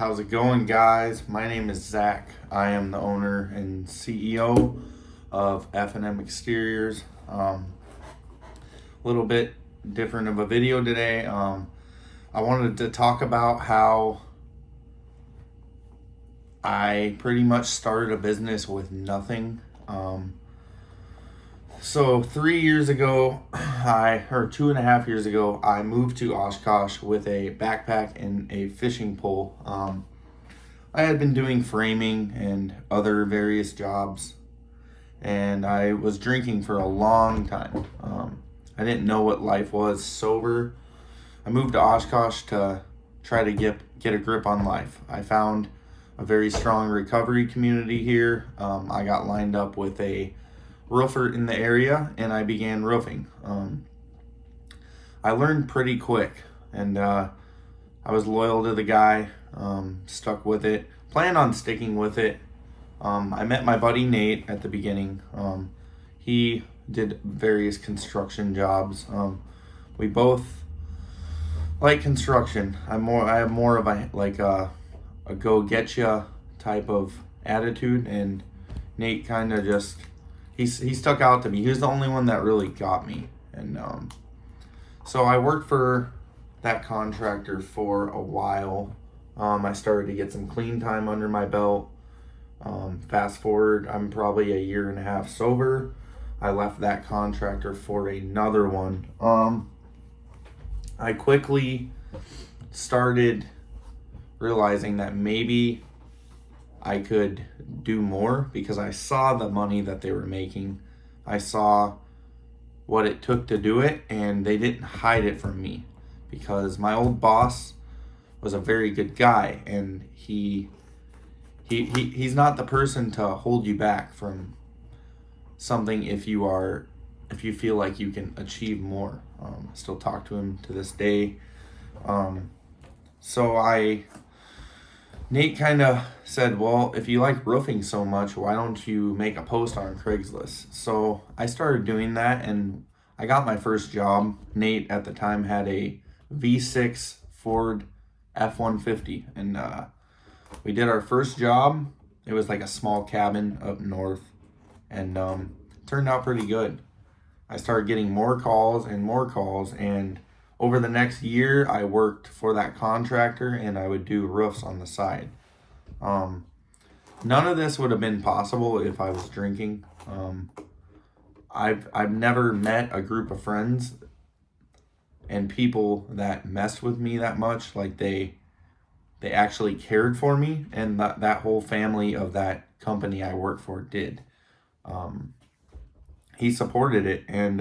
How's it going, guys? My name is Zach. I am the owner and CEO of F&M Exteriors. A little bit different of a video today. I wanted to talk about how I pretty much started a business with nothing. So 3 years ago, or 2.5 years ago, I moved to Oshkosh with a backpack and a fishing pole. I had been doing framing and other various jobs, and I was drinking for a long time. I didn't know what life was sober. I moved to Oshkosh to try to get a grip on life. I found a very strong recovery community here. I got lined up with a roofer in the area, and I began roofing. I learned pretty quick, and I was loyal to the guy, stuck with it, planned on sticking with it. I met my buddy Nate at the beginning. He did various construction jobs. We both like construction. I have more of a go get ya type of attitude, and Nate kind of just he stuck out to me. He was the only one that really got me, and so I worked for that contractor for a while. I started to get some clean time under my belt. Fast forward, I'm probably a year and a half sober. I left that contractor for another one. I quickly started realizing that maybe I could do more because I saw the money that they were making. I saw what it took to do it, and they didn't hide it from me because my old boss was a very good guy, and he's not the person to hold you back from something if you feel like you can achieve more. I still talk to him to this day. Nate kind of said, well, if you like roofing so much, why don't you make a post on Craigslist? So I started doing that, and I got my first job. Nate at the time had a V6 Ford F-150, and we did our first job. It was like a small cabin up north, and turned out pretty good. I started getting more calls, and over the next year, I worked for that contractor, and I would do roofs on the side. None of this would have been possible if I was drinking. I've never met a group of friends and people that messed with me that much. Like they actually cared for me, and that whole family of that company I worked for did. He supported it, and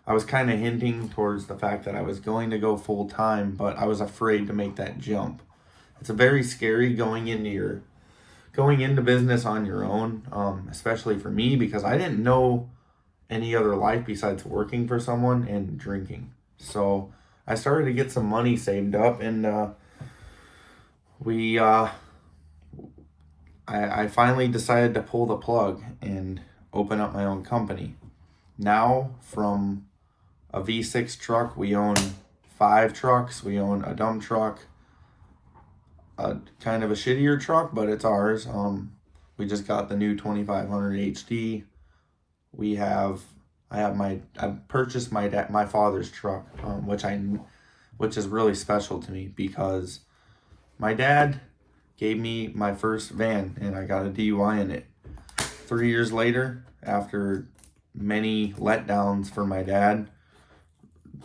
I was kind of hinting towards the fact that I was going to go full time, but I was afraid to make that jump. It's a very scary going into business on your own, especially for me, because I didn't know any other life besides working for someone and drinking. So I started to get some money saved up, and I finally decided to pull the plug and open up my own company. Now, from a V6 truck, we own 5 trucks. We own a dump truck, a kind of a shittier truck, but it's ours. We just got the new 2500 HD. I purchased my father's truck, which is really special to me because my dad gave me my first van, and I got a DUI in it. 3 years later, after many letdowns for my dad,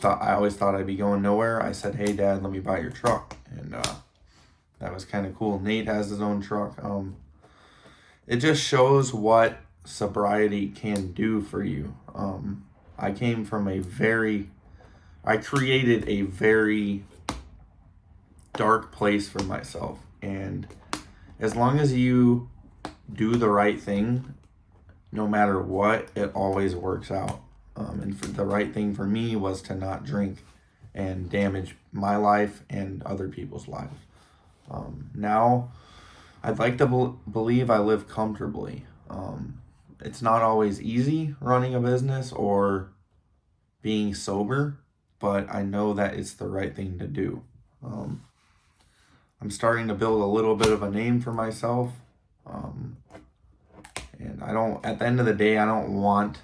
I always thought I'd be going nowhere. I said, hey Dad, let me buy your truck, and that was kind of cool. Nate has his own truck. It just shows what sobriety can do for you. I created a very dark place for myself, and as long as you do the right thing, no matter what, it always works out. And the right thing for me was to not drink and damage my life and other people's lives. Now, I'd like to believe I live comfortably. It's not always easy running a business or being sober, but I know that it's the right thing to do. I'm I'm starting to build a little bit of a name for myself. And at the end of the day, I don't want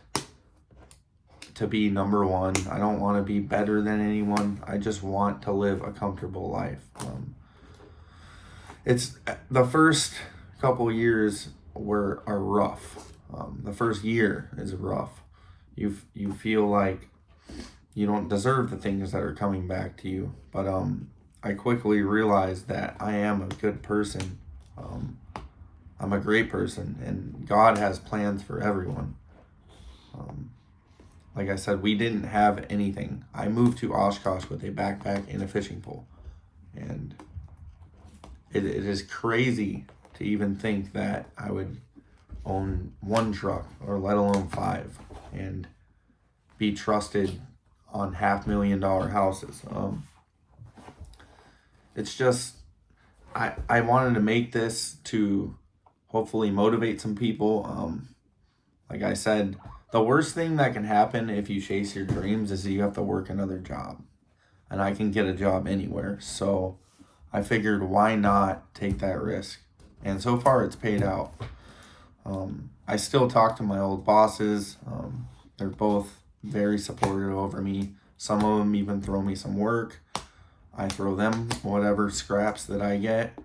to be number one. I don't want to be better than anyone. I just want to live a comfortable life. It's the first couple years are rough. The first year is rough. You feel like you don't deserve the things that are coming back to you. But I quickly realized that I am a good person. I'm a great person, and God has plans for everyone. Like I said, we didn't have anything. I moved to Oshkosh with a backpack and a fishing pole. And it is crazy to even think that I would own one truck, or let alone 5, and be trusted on $500,000 houses. It's just, I wanted to make this to hopefully motivate some people. Like I said, the worst thing that can happen if you chase your dreams is that you have to work another job. And I can get a job anywhere. So I figured, why not take that risk? And so far it's paid out. I still talk to my old bosses. They're both very supportive over me. Some of them even throw me some work. I throw them whatever scraps that I get.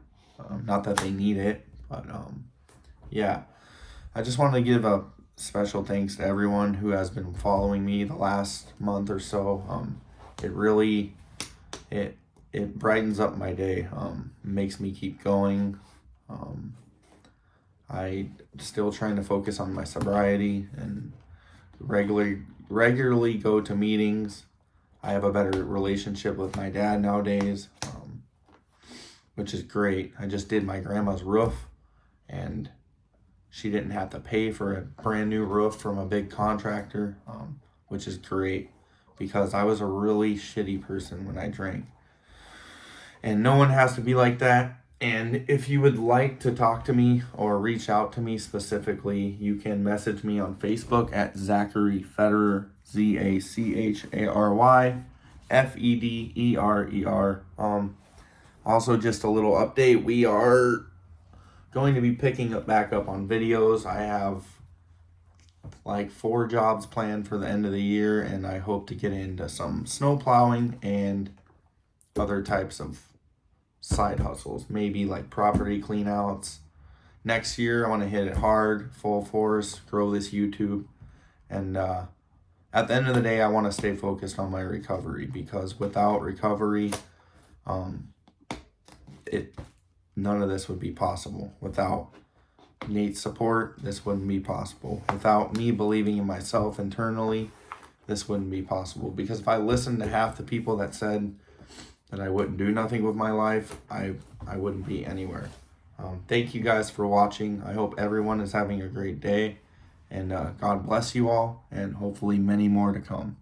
Not that they need it, but yeah. I just wanted to give a special thanks to everyone who has been following me the last month or so. It really, it brightens up my day. Makes me keep going. I still trying to focus on my sobriety and regularly go to meetings. I have a better relationship with my dad nowadays, which is great. I just did my grandma's roof, and she didn't have to pay for a brand new roof from a big contractor, which is great, because I was a really shitty person when I drank. And no one has to be like that. And if you would like to talk to me or reach out to me specifically, you can message me on Facebook at Zachary Federer, ZACHARY FEDERER. Also, just a little update. We are going to be picking back up on videos. I have like 4 jobs planned for the end of the year, and I hope to get into some snow plowing and other types of side hustles, maybe like property cleanouts. Next year I want to hit it hard, full force, grow this YouTube, and at the end of the day I want to stay focused on my recovery, because without recovery, none of this would be possible. Without Nate's support, this wouldn't be possible. Without me believing in myself internally, this wouldn't be possible. Because if I listened to half the people that said that I wouldn't do nothing with my life, I wouldn't be anywhere. Thank you guys for watching. I hope everyone is having a great day, and God bless you all, and hopefully many more to come.